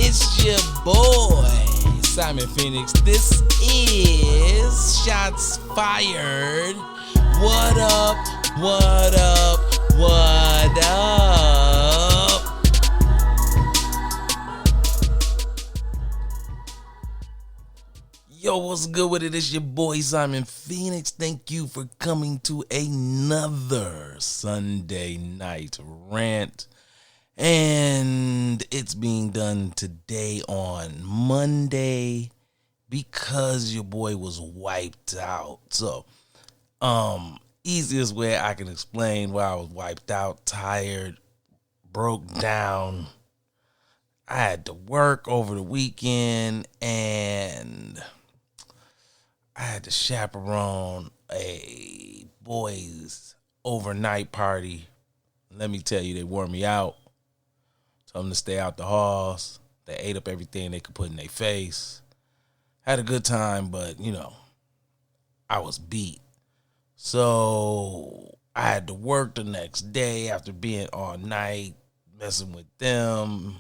It's your boy, Simon Phoenix. This is Shots Fired. What up? What up? What up? Yo, what's good with it? It's your boy, Simon Phoenix. Thank you for coming to another Sunday night rant. And it's being done today on Monday because your boy was wiped out. So, easiest way I can explain why I was wiped out, tired, broke down. I had to work over the weekend and I had to chaperone a boys' overnight party. Let me tell you, they wore me out. Told them to stay out the halls. They ate up everything they could put in their face. Had a good time, but, I was beat. So I had to work the next day after being all night messing with them.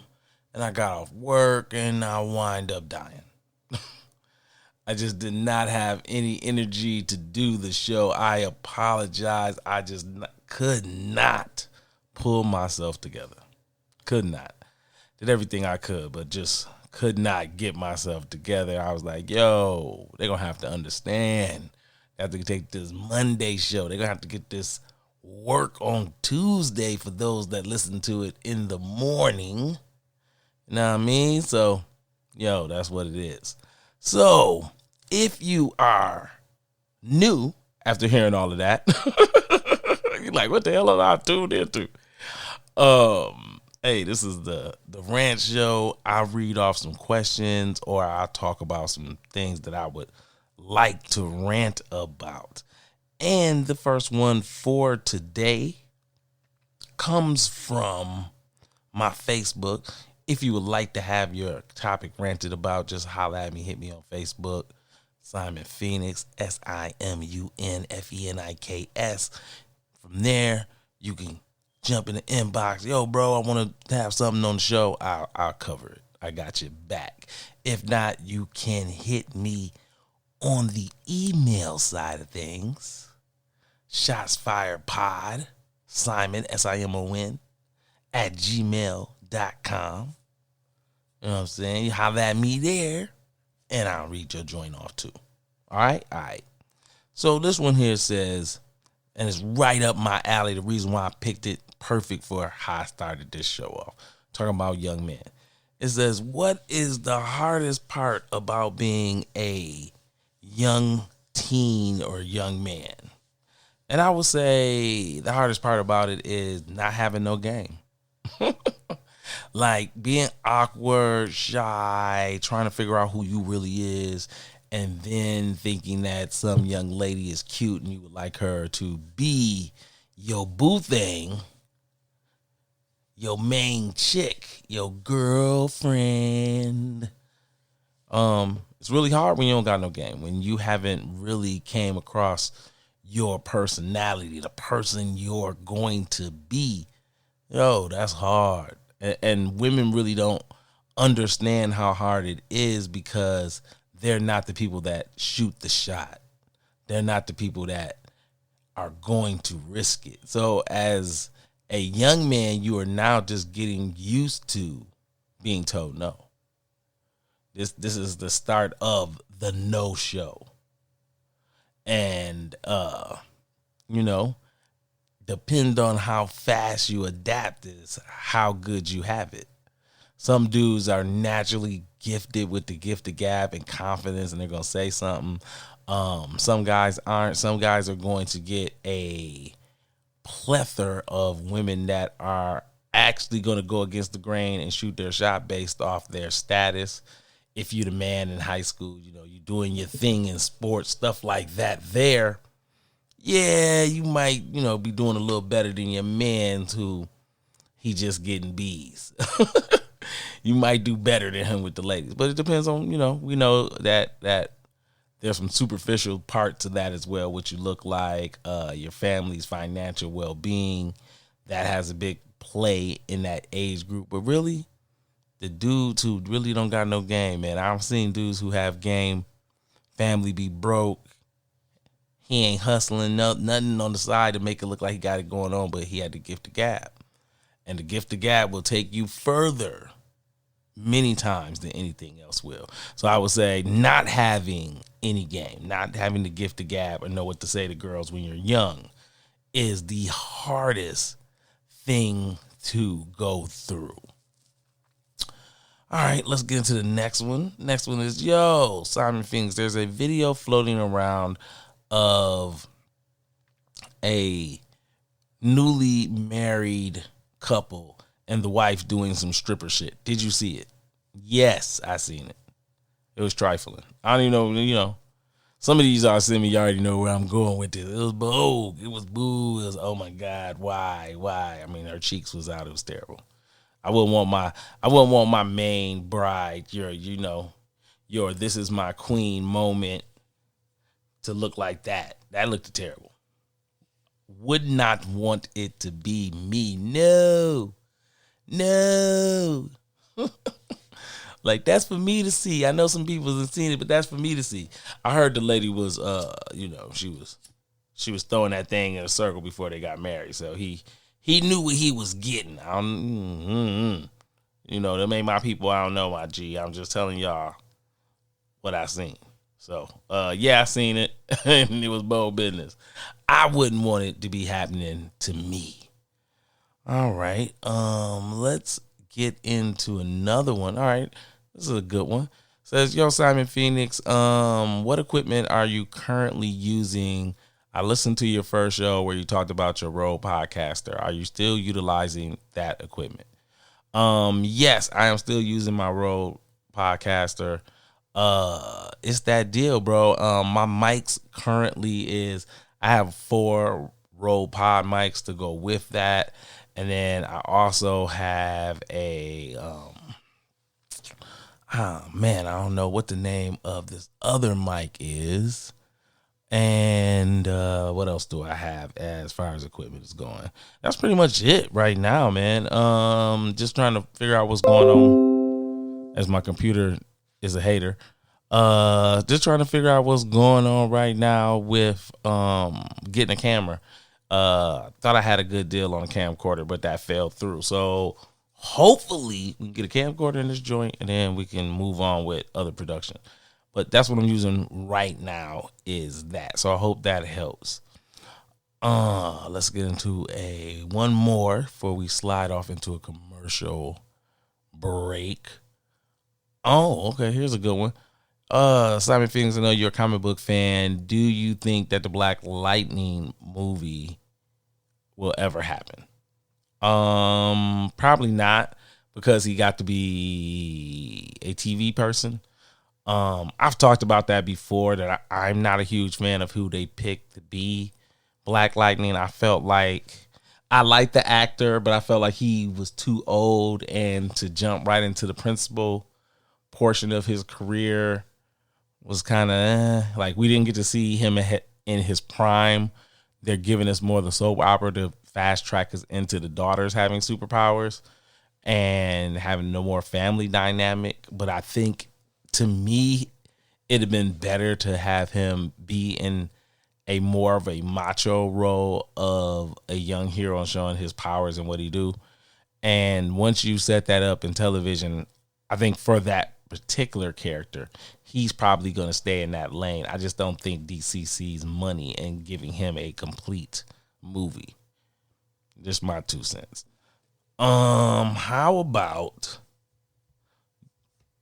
And I got off work and I wind up dying. I just did not have any energy to do the show. I apologize. I just could not pull myself together. Could not. Did everything I could, but just could not get myself together. I was like, yo, they're going to have to understand. They have to take this Monday show. They're going to have to get this work on Tuesday for those that listen to it in the morning. You know what I mean? So, that's what it is. So, if you are new after hearing all of that, you're like, what the hell am I tuned into? Hey, this is the Rant show. I read off some questions or I talk about some things that I would like to rant about. And the first one for today comes from my Facebook. If you would like to have your topic ranted about, just holler at me. Hit me on Facebook. Simon Phoenix, SIMUNFENIKS. From there, you can jump in the inbox. Yo, bro, I want to have something on the show. I'll cover it. I got your back. If not, you can hit me on the email side of things. ShotsFiredPod, Simon, SIMON, at gmail.com. You know what I'm saying? You holler at me there, and I'll read your joint off too. All right. So this one here says, and it's right up my alley, the reason why I picked it, perfect for how I started this show off. Talking about young men. It says, what is the hardest part about being a young teen or young man? And I would say the hardest part about it is not having no game. Like being awkward, shy, trying to figure out who you really is, and then thinking that some young lady is cute and you would like her to be your boo thing, your main chick, your girlfriend. It's really hard when you don't got no game, when you haven't really came across your personality, the person you're going to be. Yo, that's hard. And women really don't understand how hard it is because they're not the people that shoot the shot. They're not the people that are going to risk it. So as a young man, you are now just getting used to being told no. This is the start of the no show. And, depend on how fast you adapt is how good you have it. Some dudes are naturally gifted with the gift of gab and confidence, and they're going to say something. Some guys aren't. Some guys are going to get a plethora of women that are actually going to go against the grain and shoot their shot based off their status. If you're the man in high school, you're doing your thing in sports, stuff like that there. Yeah, you might, be doing a little better than your man who he just getting B's. You might do better than him with the ladies. But it depends on, we know that there's some superficial part to that as well, what you look like, your family's financial well-being. That has a big play in that age group. But really, the dudes who really don't got no game, man. I've seen dudes who have game, family be broke. He ain't hustling nothing on the side to make it look like he got it going on, but he had the gift of gab. And the gift of gab will take you further many times than anything else will. So I would say not having any game, not having the gift of gab or know what to say to girls when you're young is the hardest thing to go through. All right, let's get into the next one. Next one is, Simon Phoenix, there's a video floating around of a newly married couple and the wife doing some stripper shit. Did you see it? Yes, I seen it. It was trifling. I don't even know, some of these are sending me, you already know where I'm going with this. It was boo. It was boo. It was, oh my God, why? I mean, her cheeks was out. It was terrible. I wouldn't want my main bride, your this is my queen moment to look like that. That looked terrible. Would not want it to be me. No. Like, that's for me to see. I know some people have seen it, but that's for me to see. I heard the lady was, she was throwing that thing in a circle before they got married. So he knew what he was getting. Them ain't my people. I don't know, my G. I'm just telling y'all what I seen. So, I seen it, and it was bold business. I wouldn't want it to be happening to me. All right, let's get into another one. All right, this is a good one. It says, yo, Simon Phoenix, what equipment are you currently using? I listened to your first show where you talked about your Rode Podcaster. Are you still utilizing that equipment? Yes, I am still using my Rode Podcaster. It's that deal, bro. My mics currently I have 4 Rode Pod mics to go with that. And then I also have I don't know what the name of this other mic is. And what else do I have as far as equipment is going? That's pretty much it right now, man. Just trying to figure out what's going on, as my computer is a hater. Just trying to figure out what's going on right now with getting a camera. Thought I had a good deal on a camcorder, but that fell through. So hopefully we can get a camcorder in this joint, and then we can move on with other production. But that's what I'm using right now is that. So I hope that helps. Let's get into one more before we slide off into a commercial break. Oh, okay. Here's a good one. Simon Phoenix, I know you're a comic book fan. Do you think that the Black Lightning movie will ever happen? Probably not, because he got to be a TV person. I've talked about that before, that I'm not a huge fan of who they picked to be Black Lightning. I felt like I liked the actor, but I felt like he was too old, and to jump right into the principal portion of his career was kind of like we didn't get to see him in his prime. They're giving us more of the soap opera to fast track us into the daughters having superpowers and having no more family dynamic. But I think, to me, it'd have been better to have him be in a more of a macho role of a young hero showing his powers and what he do. And once you set that up in television, I think for that particular character, he's probably going to stay in that lane. I just don't think DC sees money in giving him a complete movie. Just my 2 cents. How about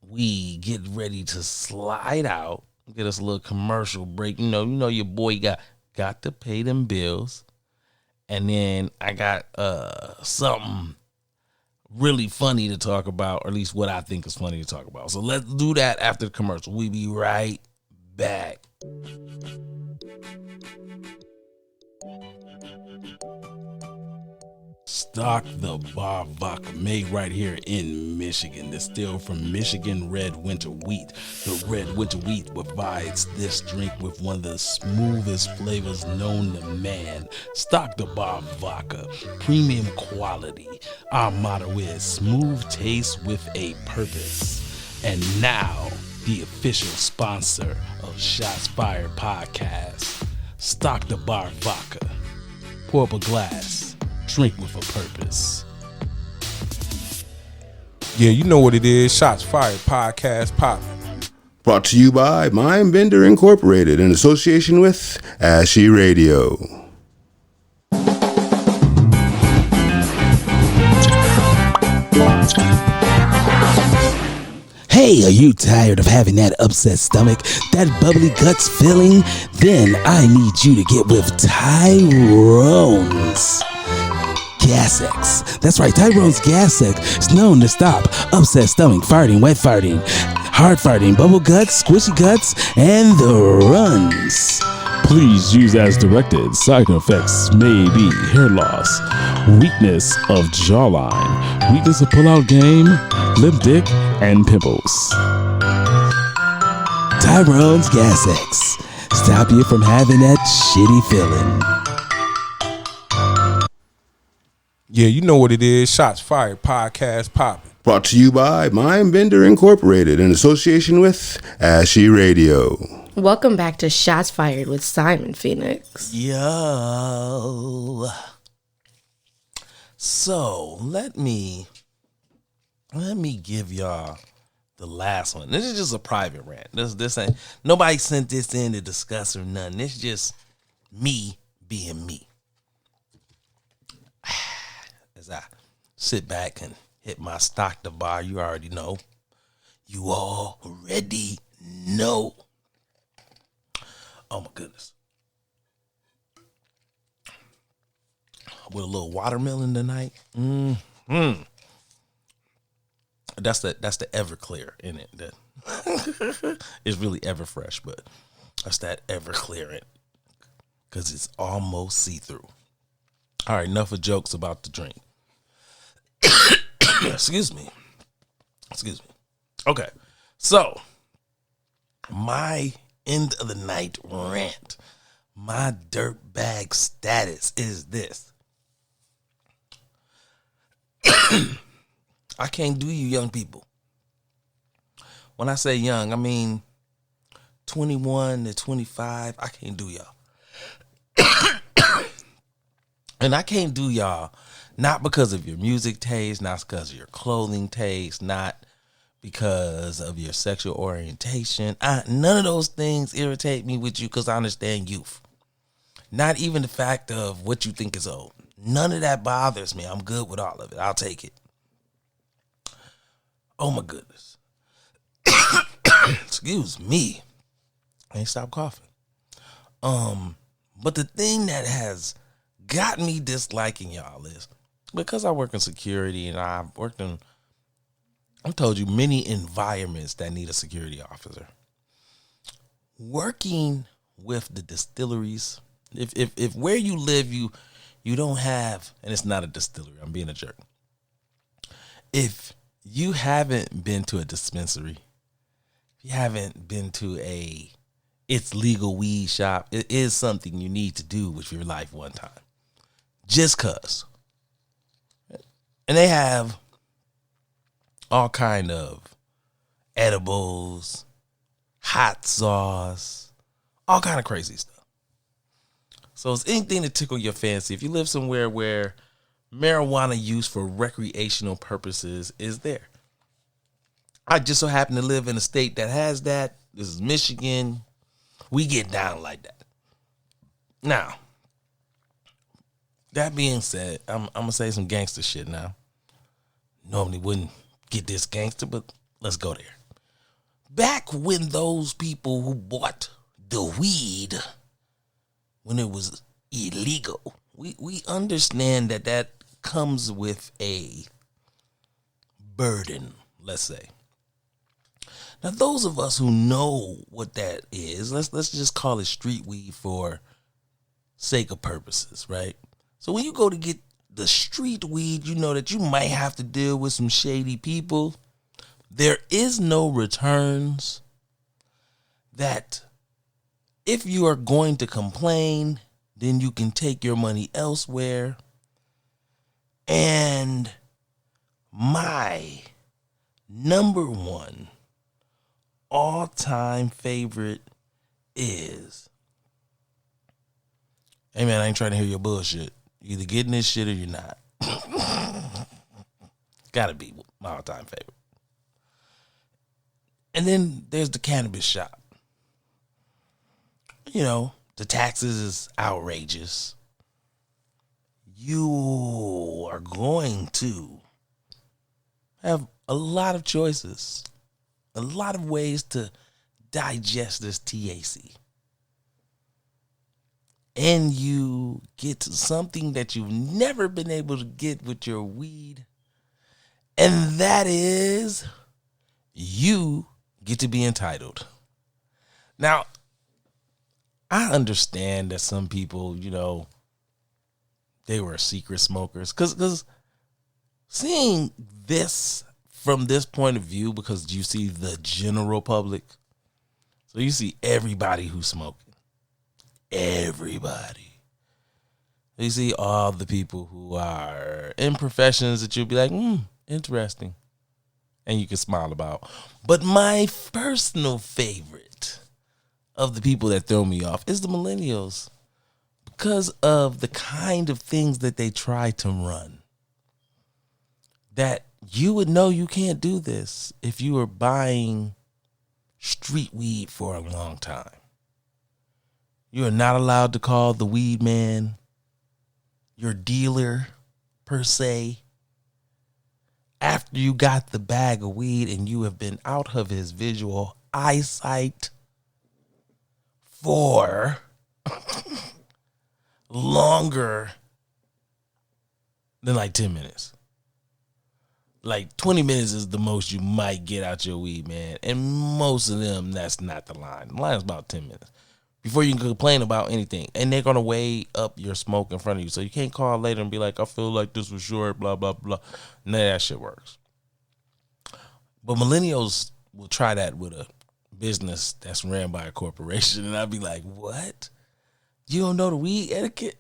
we get ready to slide out, get us a little commercial break. You know your boy got to pay them bills. And then I got something really funny to talk about, or at least what I think is funny to talk about. So let's do that after the commercial. We'll be right back. Stock the bar vodka made right here in Michigan. Distilled from Michigan red winter wheat. The red winter wheat provides this drink with one of the smoothest flavors known to man. Stock the bar vodka, premium quality. Our motto is smooth taste with a purpose. And now, the official sponsor of Shots Fired Podcast. Stock the bar vodka. Pour up a glass. Drink with a purpose. Yeah, you know what it is. Shots Fired Podcast popping. Brought to you by Mind Bender Incorporated in association with Ashy Radio. Hey, are you tired of having that upset stomach, that bubbly guts feeling? Then I need you to get with Tyrone's Gas X. That's right, Tyrone's Gas X is known to stop upset stomach, farting, wet farting, hard farting, bubble guts, squishy guts, and the runs. Please use as directed. Side effects may be hair loss, weakness of jawline, weakness of pull-out game, lip dick, and pimples. Tyrone's Gas X. Stop you from having that shitty feeling. Yeah, you know what it is. Shots Fired Podcast popping. Brought to you by Mind Bender Incorporated in association with Ashy Radio. Welcome back to Shots Fired with Simon Phoenix. Yo. So let me give y'all the last one. This is just a private rant. This ain't nobody sent this in to discuss or nothing. This is just me being me. As I sit back and hit my stock the bar, you already know. You already know. Oh my goodness. With a little watermelon tonight. That's the Everclear in it. That it's really Everfresh, but that's that Everclear in it. Cause it's almost see-through. All right, enough of jokes about the drink. Excuse me. Okay, so my end of the night rant, my dirtbag status is this. I can't do you young people. When I say young, I mean 21 to 25. I can't do y'all. And I can't do y'all not because of your music taste, not because of your clothing taste, not because of your sexual orientation. None of those things irritate me with you because I understand youth. Not even the fact of what you think is old. None of that bothers me. I'm good with all of it. I'll take it. Oh my goodness. Excuse me. I ain't stop coughing. But the thing that has got me disliking y'all is because I work in security and I've told you many environments that need a security officer. Working with the distilleries, if where you live you don't have, and it's not a distillery, I'm being a jerk. If you haven't been to a dispensary, if you haven't been to it's legal weed shop, it is something you need to do with your life one time. Just cause. And they have all kind of edibles, hot sauce, all kind of crazy stuff. So it's anything to tickle your fancy. If you live somewhere where marijuana use for recreational purposes is there. I just so happen to live in a state that has that. This is Michigan. We get down like that. Now, that being said, I'm going to say some gangster shit now. Normally wouldn't get this gangster, but let's go there. Back when those people who bought the weed, when it was illegal, we understand that comes with a burden, let's say. Now, those of us who know what that is, let's just call it street weed for sake of purposes, right? So when you go to get the street weed, you know that you might have to deal with some shady people. There is no returns. That if you are going to complain, then you can take your money elsewhere. And my number one all-time favorite is, hey man, I ain't trying to hear your bullshit. You either getting this shit or you're not. Gotta be my all-time favorite. And then there's the cannabis shop. You know, the taxes is outrageous. You are going to have a lot of choices, a lot of ways to digest this THC. And you get to something that you've never been able to get with your weed. And that is, you get to be entitled. Now, I understand that some people, you know, they were secret smokers. Because seeing this from this point of view, because you see the general public. So you see everybody who's smoking. Everybody. You see all the people who are in professions that you'll be like, interesting. And you can smile about. But my personal favorite of the people that throw me off is the millennials. Because of the kind of things that they try to run. That you would know you can't do this if you were buying street weed for a long time. You are not allowed to call the weed man your dealer, per se. After you got the bag of weed and you have been out of his visual eyesight for longer than like 10 minutes. Like 20 minutes is the most you might get out your weed, man. And most of them, that's not the line. The line is about 10 minutes before you can complain about anything. And they're going to weigh up your smoke in front of you. So you can't call later and be like, I feel like this was short, blah, blah, blah. None of that shit works. But millennials will try that with a business that's ran by a corporation. And I'd be like, what? You don't know the weed etiquette?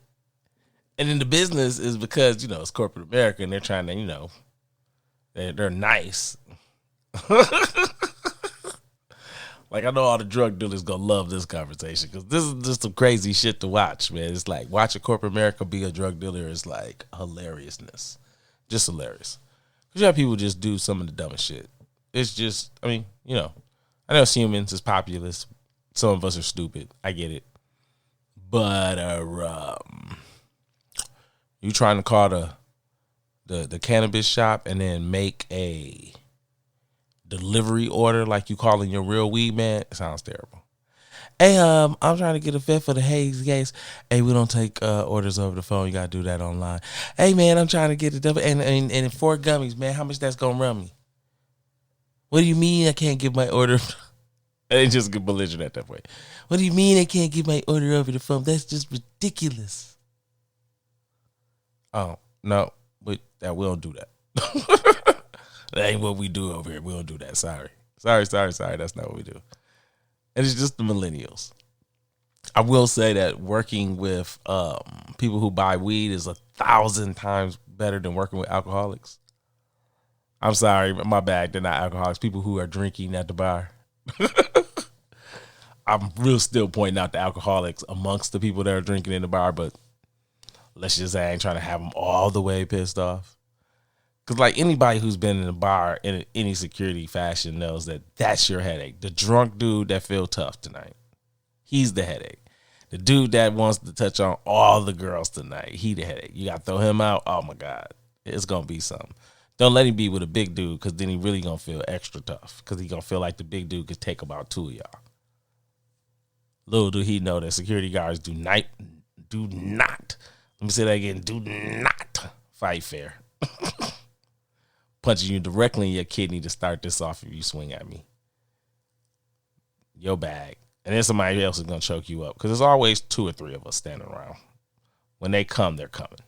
And then the business is because, you know, it's corporate America and they're trying to, you know, they're nice. Like, I know all the drug dealers gonna love this conversation because this is just some crazy shit to watch, man. It's like watching corporate America be a drug dealer is like hilariousness. Just hilarious. Because you have people just do some of the dumbest shit. It's just, I mean, you know, I know it's humans, it's populist. Some of us are stupid. I get it. But you trying to call the cannabis shop and then make a delivery order like you calling your real weed man, it sounds terrible. Hey, I'm trying to get a fit for the haze case. Hey, we don't take orders over the phone. You gotta do that online. Hey man, I'm trying to get it and 4 gummies, man. How much that's gonna run me? What do you mean I can't give my order? They just get belligerent at that point. What do you mean I can't give my order over the phone? That's just ridiculous. Oh no, we don't do that. That ain't what we do over here. We don't do that. Sorry. That's not what we do. And it's just the millennials. I will say that working with people who buy weed is 1,000 times better than working with alcoholics. I'm sorry, my bad. They're not alcoholics. People who are drinking at the bar. I'm real still pointing out the alcoholics amongst the people that are drinking in the bar, but let's just say I ain't trying to have them all the way pissed off. Because like anybody who's been in a bar in any security fashion knows that that's your headache. The drunk dude that feel tough tonight, he's the headache. The dude that wants to touch on all the girls tonight, he the headache. You got to throw him out. Oh, my God. It's going to be something. Don't let him be with a big dude because then he really going to feel extra tough because he going to feel like the big dude could take about 2 of y'all. Little do he know that security guards do not, let me say that again, do not fight fair. Punching you directly in your kidney to start this off if you swing at me. Your bag. And then somebody else is going to choke you up. Because there's always 2 or 3 of us standing around. When they come, they're coming.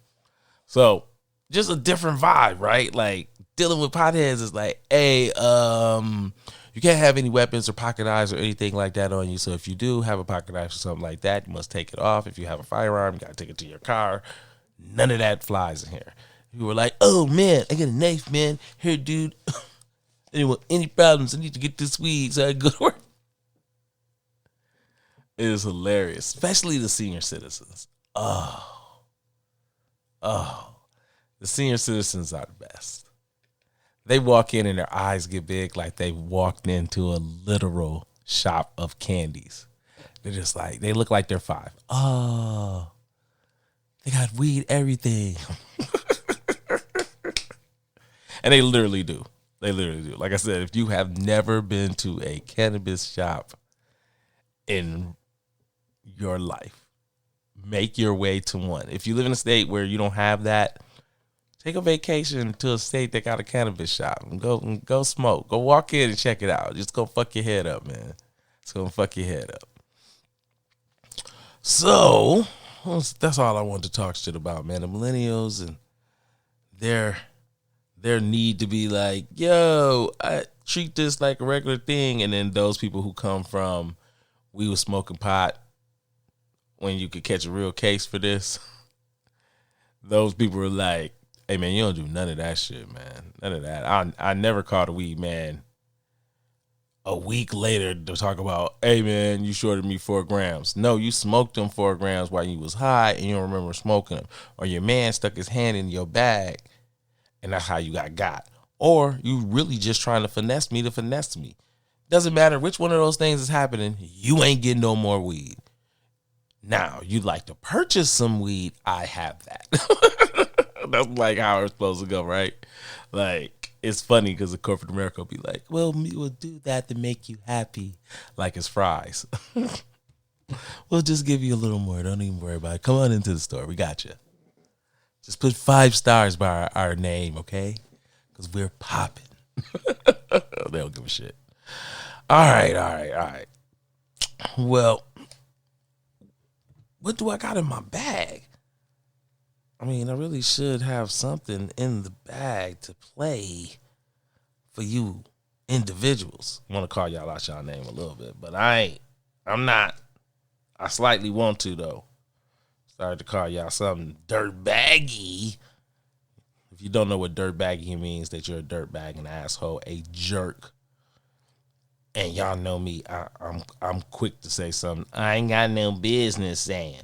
So just a different vibe, right? Like dealing with potheads is like, hey, you can't have any weapons or pocket knives or anything like that on you. So if you do have a pocket knife or something like that, you must take it off. If you have a firearm, you got to take it to your car. None of that flies in here. You were like, oh, man, I got a knife, man. Here, dude. Any problems? I need to get this weed so I can go to work. It is hilarious, especially the senior citizens. Oh, the senior citizens are the best. They walk in and their eyes get big like they walked into a literal shop of candies. They're just like, they look like they're 5. Oh, they got weed, everything. And they literally do. They literally do. Like I said, if you have never been to a cannabis shop in your life, make your way to one. If you live in a state where you don't have that, take a vacation to a state that got a cannabis shop and go smoke. Go walk in and check it out. Just go fuck your head up, man. It's gonna fuck your head up. So that's all I wanted to talk shit about, man. The millennials and their need to be like, yo, I treat this like a regular thing, and then those people who come from, we was smoking pot when you could catch a real case for this. Those people were like, hey, man, you don't do none of that shit, man. None of that. I never caught a weed man a week later to talk about, hey, man, you shorted me 4 grams. No, you smoked them 4 grams while you was high and you don't remember smoking them. Or your man stuck his hand in your bag and that's how you got. Or you really just trying to finesse me. Doesn't matter which one of those things is happening, you ain't getting no more weed. Now, you'd like to purchase some weed, I have that. That's like how it's supposed to go, right? Like, it's funny because the corporate America will be like, well, we will do that to make you happy, like it's fries. We'll just give you a little more. Don't even worry about it. Come on into the store. We got you. Just put 5 stars by our name, okay? Because we're popping. They don't give a shit. All right. Well, what do I got in my bag? I mean, I really should have something in the bag to play for you individuals. I want to call y'all out y'all name a little bit, but I'm not. I slightly want to, though. Started to call y'all something dirtbaggy. If you don't know what dirtbaggy means, that you're a dirtbag, an asshole, a jerk. And y'all know me, I'm quick to say something I ain't got no business saying.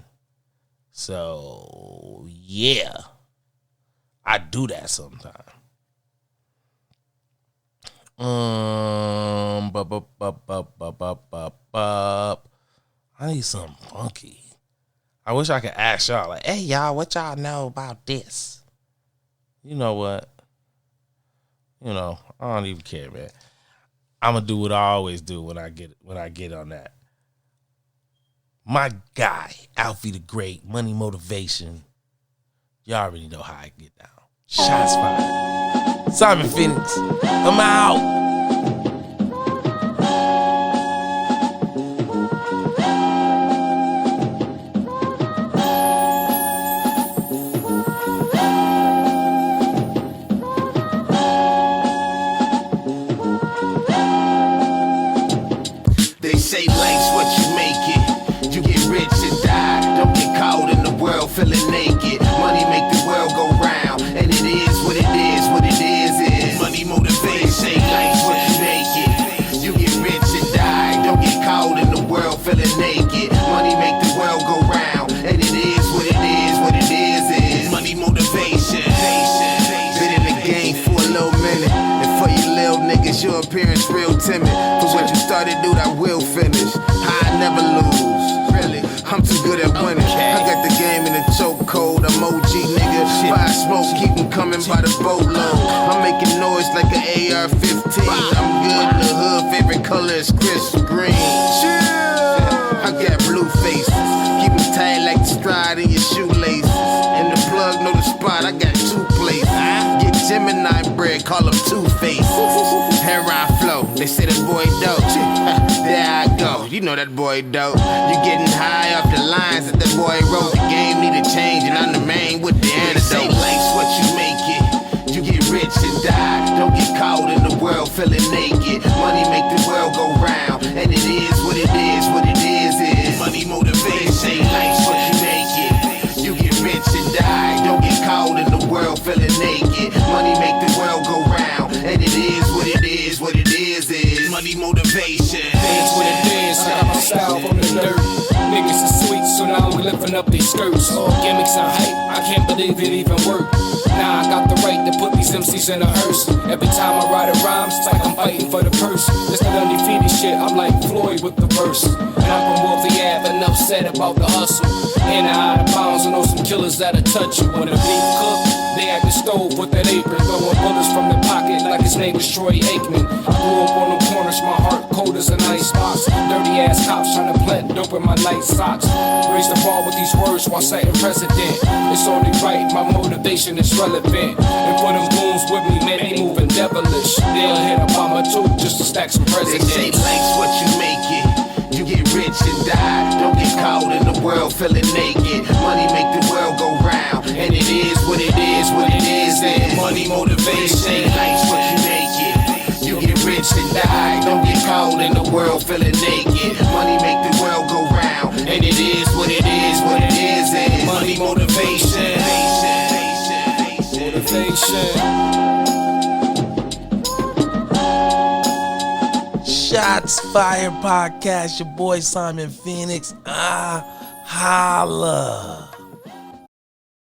So, yeah, I do that sometimes. I need something funky. I wish I could ask y'all, like, hey, y'all, what y'all know about this? You know what? I don't even care, man. I'm going to do what I always do when I get on that. My guy, Alfie the Great, Money Motivation. Y'all already know how I get down. Shots fired. Simon Phoenix, I'm out. They say life's what you make it. You get rich and die. Don't get caught in the world feeling naked. Money make the world go round, and it is what it is. What it is money motivation. Say life's what you make it. You get rich and die. Don't get caught in the world feeling naked. Money make the world go round, and it is what it is. What it is money motivation. Been in the game for a little minute, and for you little niggas, your appearance real timid. For what you started, dude, I will finish. I never lose. Really, I'm too good at winning. I got the game in the chokehold. I'm OG, nigga. Fire smoke, keep them coming by the boatload. I'm making noise like an AR-15. I'm good in the hood. Favorite color is crisp green. I got blue faces. Keep them tight like the stride in your shoelaces. And the plug know the spot. I got 2 places. Get Gemini bread, call him Two-Face. Heron flow, they say that boy dope. There I go, you know that boy dope. You getting high off the lines that boy wrote. The game need a change and I'm the main with the antidote. Say life's what you make lifting up these skirts. All gimmicks and hype, I can't believe it even worked. Now I got the right to put these MCs in a hearse. Every time I write a rhyme, it's like I'm fighting for the purse. This that undefeated shit, I'm like Floyd with the verse. And I'm from Wolfie Ave, enough said about the hustle. In and out of bounds, I know some killers that'll touch you. When the beef cook, they at the stove with that apron, throwing bullets from the pocket like his name was Troy Aikman. I grew up on the corners, my heart cold as an ice box. Dirty ass cops trying to plant dope in my night socks. Raise the bar with these words while setting precedent. It's only right, my motivation is relevant. And for them goons with me, man, they moving devilish. They'll hit a bomber too just to stack some presidents. They say life's what you make it. You get rich and die. Don't get caught in the world feeling naked. Money make the world go round, and it is what it is, what it is. And money motivation. Life's what you make it. You get rich and die. Don't get caught in the world feeling naked. Money make the world go round, and it is what it is, what it is. And money motivation. Motivation. Shots Fired Podcast, your boy Simon Phoenix. Holla.